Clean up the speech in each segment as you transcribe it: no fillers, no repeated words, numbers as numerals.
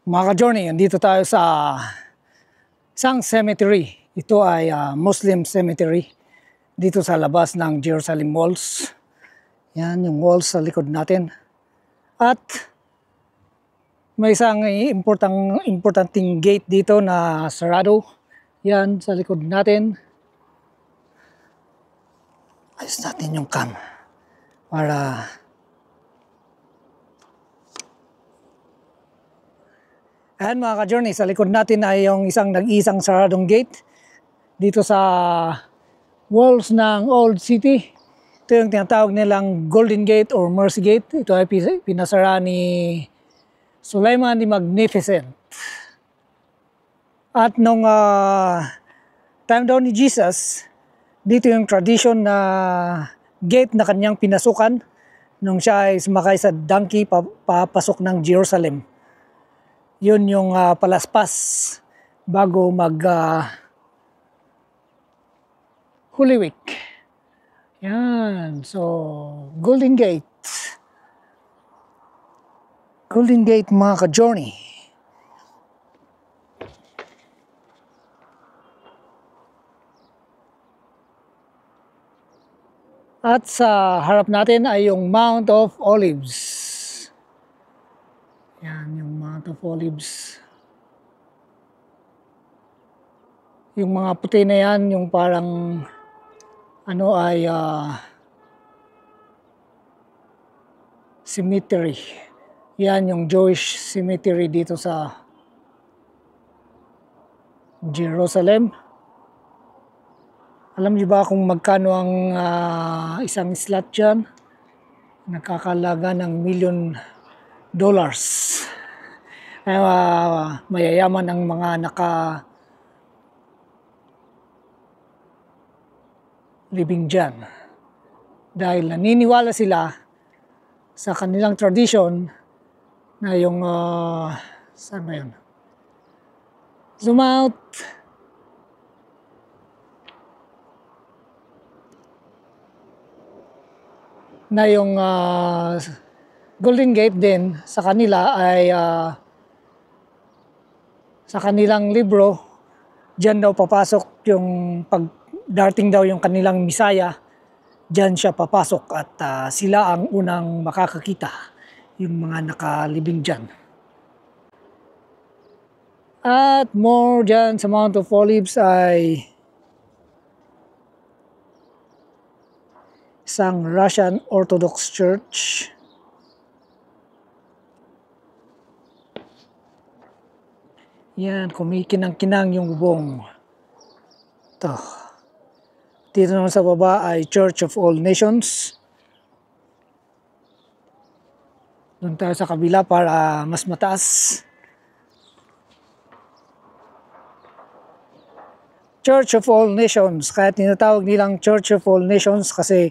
Mga ka-journey, andito tayo sa isang cemetery. Ito ay Muslim cemetery dito sa labas ng Jerusalem Walls. Yan yung walls sa likod natin. At may isang importanting gate dito na sarado. Yan sa likod natin. Ayos natin yung cam para ayan mga ka-journey, sa likod natin ay yung nag-iisang saradong gate dito sa walls ng Old City. Ito yung tinatawag nilang Golden Gate or Mercy Gate. Ito ay pinasara ni Sulaiman the Magnificent. At nung time daw ni Jesus, dito yung tradition na gate na kanyang pinasukan nung siya ay sumakay sa donkey papasok ng Jerusalem. Yun yung palaspas bago mag Holy Week. Yan. So, Golden Gate. Golden Gate mga ka-journey. At sa harap natin ay yung Mount of Olives. Yan, yung Mount of Olives. Yung mga puti na yan, yung parang ano ay cemetery. Yan yung Jewish cemetery dito sa Jerusalem. Alam niyo ba kung magkano ang isang slot dyan? Nakakalaga ng $1 million. Mayayaman ang mga living dyan. Dahil naniniwala sila sa kanilang tradition na yung saan ba yun? Zoom out. Na yung Golden Gate din sa kanila ay sa kanilang libro, dyan daw papasok yung pagdating daw yung kanilang Misaya, dyan siya papasok at sila ang unang makakakita, yung mga nakalibing dyan. At more dyan sa Mount of Olives ay isang Russian Orthodox Church. Yan, kumikinang-kinang yung bubong. Ito. Dito naman sa baba ay Church of All Nations. Doon tayo sa kabila para mas mataas. Church of All Nations. Kaya tinatawag nilang Church of All Nations kasi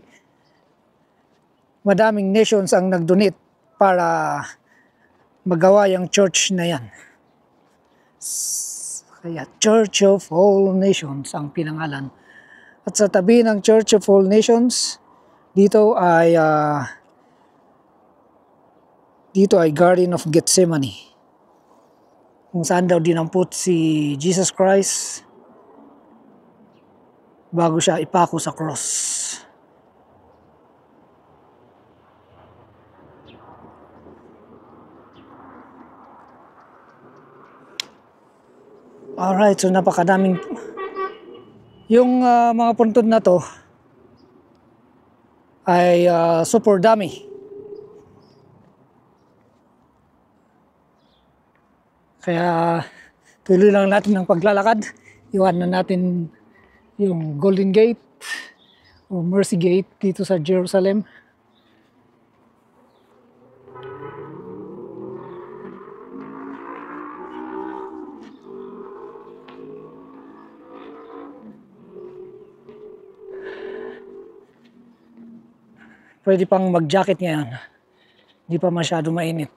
madaming nations ang nag-donate para magawa yung church na yan. Kaya Church of All Nations ang pinangalan. At sa tabi ng Church of All Nations, dito ay Garden of Gethsemane. Kung saan daw dinampot si Jesus Christ bago siya ipako sa cross. Alright, so napakadaming yung mga puntod na to ay super dami. Kaya tuloy lang natin ang paglalakad. Iwanan natin yung Golden Gate o Mercy Gate dito sa Jerusalem. Pwede pang mag-jacket ngayon. Hindi pa masyado mainit.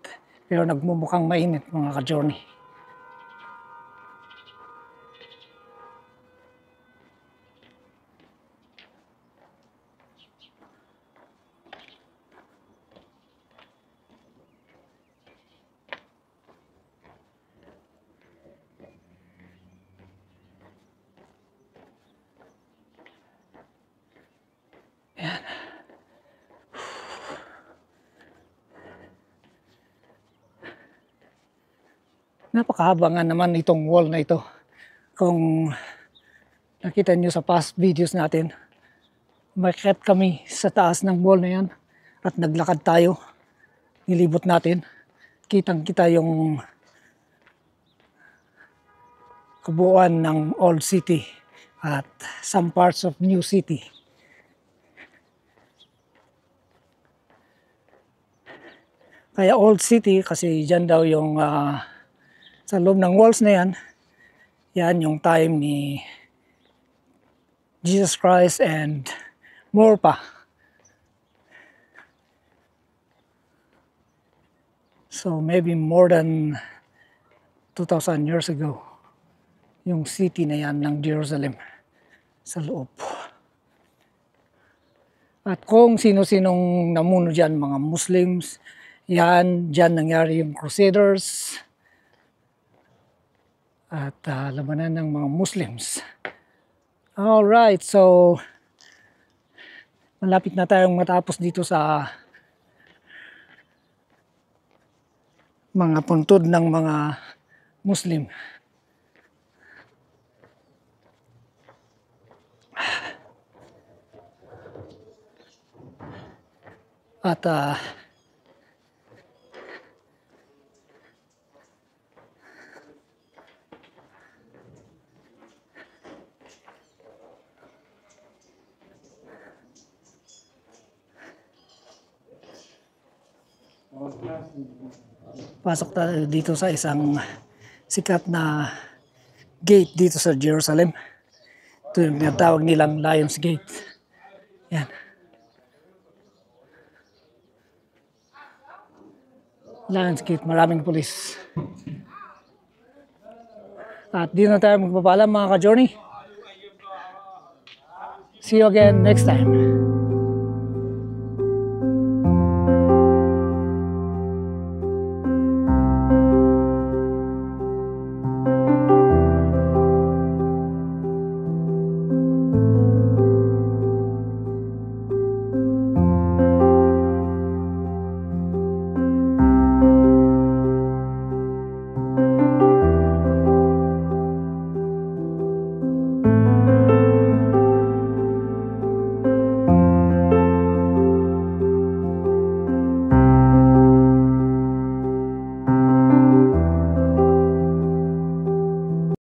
Pero nagmumukhang mainit mga ka-journey. Napakahaba nga naman itong wall na ito. Kung nakita nyo sa past videos natin, umakyat kami sa taas ng wall na yan at naglakad tayo. Nilibot natin. Kitang-kita yung kabuuan ng Old City at some parts of New City. Kaya Old City kasi dyan daw yung sa loob ng walls na yan, yan yung time ni Jesus Christ and more pa. So maybe more than 2,000 years ago, yung city na yan ng Jerusalem sa loob. At kung sino-sinong namuno dyan, mga Muslims, yan, dyan nangyari yung Crusaders at labanan ng mga Muslims. Alright, so malapit na tayong matapos dito sa mga puntod ng mga Muslim. At pasok tayo dito sa isang sikat na gate dito sa Jerusalem. Ito yung tinatawag nilang Lions Gate. Yan. Lions Gate, maraming pulis. At dito na tayo magpapaalam mga ka-journey. See you again next time.